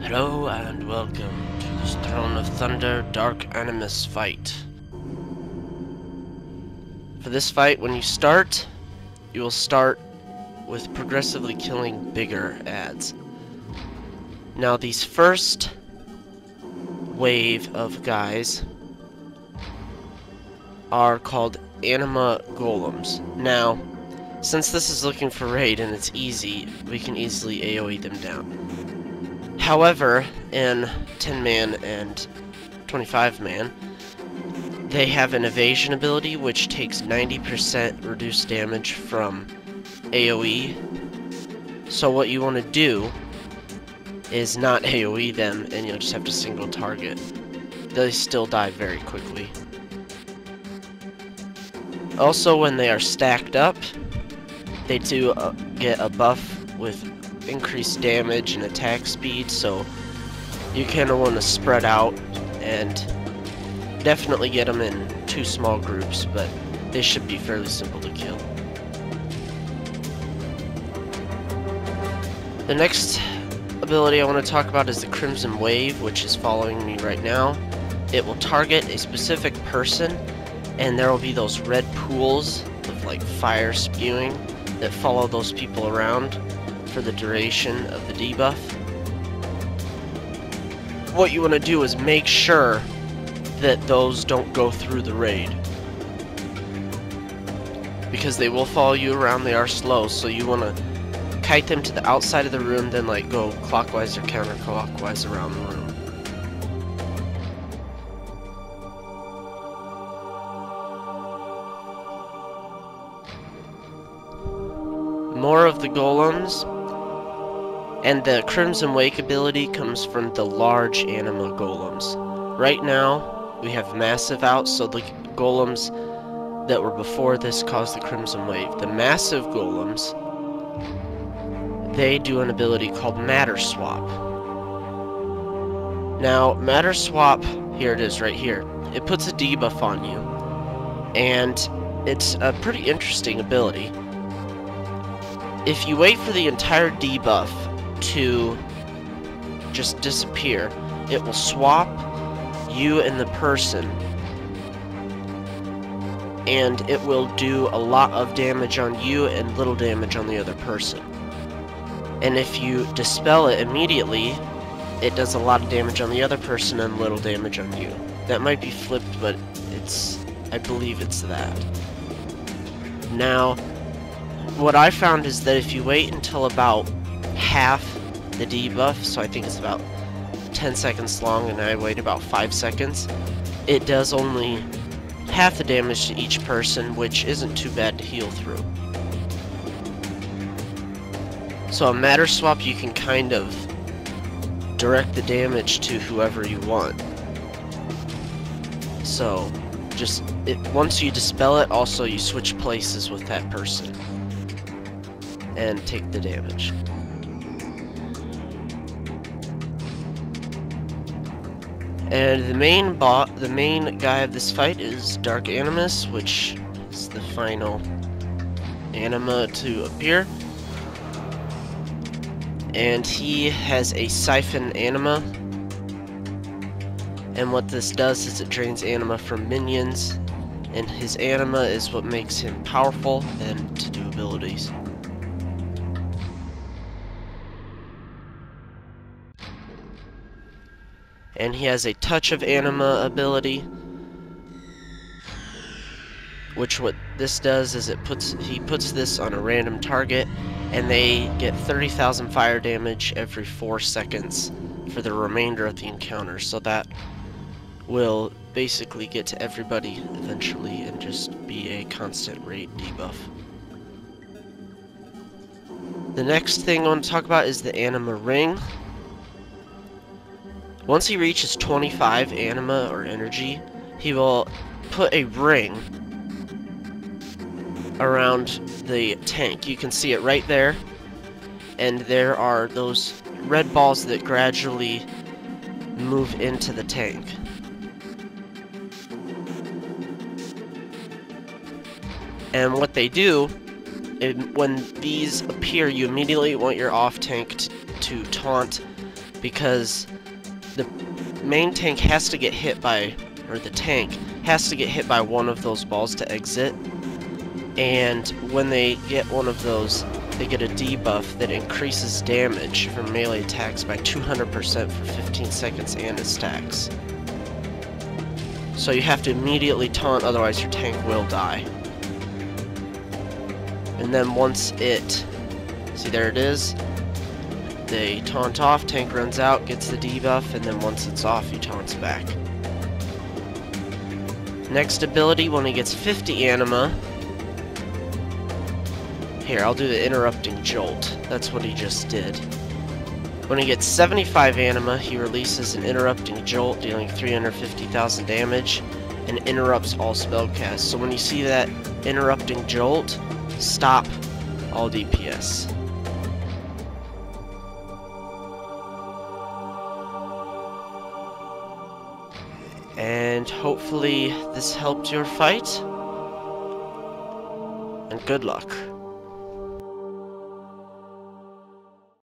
Hello and welcome to this Throne of Thunder Dark Animus fight. For this fight, when you start, you will start with progressively killing bigger adds. Now these first wave of guys are called Anima Golems. Now, since this is looking for raid and it's easy, we can easily AoE them down. However, in 10-man and 25-man, they have an evasion ability which takes 90% reduced damage from AoE. So what you want to do is not AoE them, and you'll just have to single target. They still die very quickly. Also, when they are stacked up, they do get a buff with increased damage and attack speed, so you kind of want to spread out and definitely get them in 2 small groups, but they should be fairly simple to kill. The next ability I want to talk about is the Crimson Wave, which is following me right now. It will target a specific person, and there will be those red pools of like fire spewing that follow those people around for the duration of the debuff. What you want to do is make sure that those don't go through the raid, because they will follow you around. They are slow, so you want to kite them to the outside of the room, then like go clockwise or counterclockwise around the room. More of the golems. And the Crimson Wake ability comes from the large anima golems. Right now, we have massive out, so the golems that were before this caused the Crimson Wave. The massive golems, they do an ability called Matter Swap. Now, Matter Swap, here it is right here. It puts a debuff on you, and it's a pretty interesting ability. If you wait for the entire debuff to just disappear, it will swap you and the person, and it will do a lot of damage on you and little damage on the other person. And if you dispel it immediately, it does a lot of damage on the other person and little damage on you. That might be flipped, but I believe it's that. Now, what I found is that if you wait until about half the debuff, so I think it's about 10 seconds long, and I wait about 5 seconds, it does only half the damage to each person, which isn't too bad to heal through. So a Matter Swap, you can kind of direct the damage to whoever you want. So just once you dispel it, also you switch places with that person and take the damage. And the main guy of this fight is Dark Animus, which is the final anima to appear. And he has a Siphon Anima. And what this does is it drains anima from minions, and his anima is what makes him powerful and to do abilities. And he has a Touch of Anima ability, which what this does is he puts this on a random target, and they get 30,000 fire damage every 4 seconds for the remainder of the encounter. So that will basically get to everybody eventually and just be a constant raid debuff. The next thing I want to talk about is the Anima Ring. Once he reaches 25 anima or energy, he will put a ring around the tank. You can see it right there, and there are those red balls that gradually move into the tank. And what they do, when these appear, you immediately want your off tank to taunt because the main tank has to get hit by, or the tank has to get hit by one of those balls to exit, and when they get one of those, they get a debuff that increases damage from melee attacks by 200% for 15 seconds and it stacks. So you have to immediately taunt, otherwise your tank will die. And then once it, see there it is, they taunt off, tank runs out, gets the debuff, and then once it's off, he taunts back. Next ability, when he gets 50 anima, here, I'll do the interrupting jolt. That's what he just did. When he gets 75 anima, he releases an interrupting jolt, dealing 350,000 damage, and interrupts all spellcasts. So when you see that interrupting jolt, stop all DPS. And hopefully this helped your fight, and good luck.